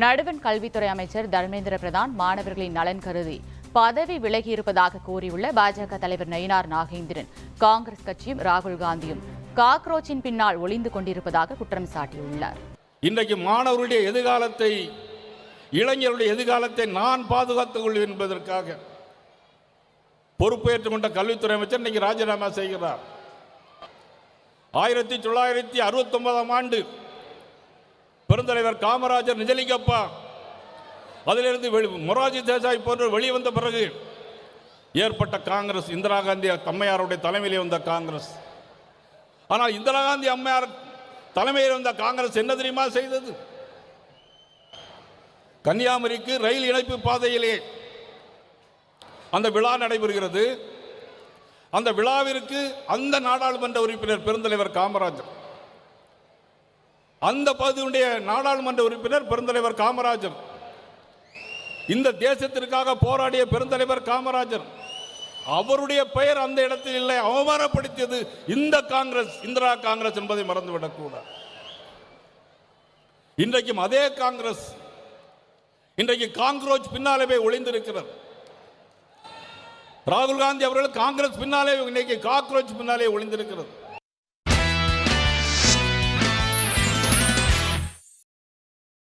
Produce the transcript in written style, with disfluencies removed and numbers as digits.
நடுவண் கல்வித்துறை அமைச்சர் தர்மேந்திர பிரதான் மாணவர்களின் நலன் கருதி பதவி விலகியிருப்பதாக கூறியுள்ள பாஜக தலைவர் நயினார் நாகேந்திரன் காங்கிரஸ் கட்சியும் ராகுல் காந்தியும் காக்ரோச்சின் பின்னால் ஒளிந்து கொண்டிருப்பதாக குற்றம் சாட்டியுள்ளார். இன்றைக்கு மாணவர்களுடைய எதிர்காலத்தை, இளைஞருடைய எதிர்காலத்தை நான் பாதுகாத்துக் கொள்வேன் என்பதற்காக பொறுப்பேற்றுக் கொண்ட கல்வித்துறை அமைச்சர் இன்னைக்கு ராஜினாமா செய்கிறார். 1969ஆம் ஆண்டு பெருந்தலைவர் காமராஜர் நிஜலிங்கப்பா, அதிலிருந்து மொரார்ஜி தேசாய் போன்ற வெளிவந்த பிறகு ஏற்பட்ட காங்கிரஸ், இந்திரா காந்தி அம்மையாருடைய தலைமையிலே வந்த காங்கிரஸ். ஆனால் இந்திரா காந்தி அம்மையார் தலைமையில் வந்த காங்கிரஸ் என்ன தெரியுமா செய்தது? கன்னியாகுமரிக்கு ரயில் இணைப்பு பாதையிலே அந்த விழா நடைபெறுகிறது. அந்த விழாவிற்கு அந்த நாடாளுமன்ற உறுப்பினர் பெருந்தலைவர் காமராஜர், அந்த பகுதியுடைய நாடாளுமன்ற உறுப்பினர் பெருந்தலைவர் காமராஜர், இந்த தேசத்திற்காக போராடிய பெருந்தலைவர் காமராஜர், அவருடைய பெயர் அந்த இடத்தில் இல்லை. அவமானப்படுத்தியது இந்த காங்கிரஸ், இந்திரா காங்கிரஸ் என்பதை மறந்துவிடக் கூடாது. இன்றைக்கும் அதே காங்கிரஸ் இன்றைக்கு காக்ரோச் பின்னாலே ஒளிந்திருக்கிறது. ராகுல் காந்தி அவர்கள் காங்கிரஸ் பின்னாலே, இன்னைக்கு காக்ரோச் பின்னாலே ஒளிந்திருக்கிறது.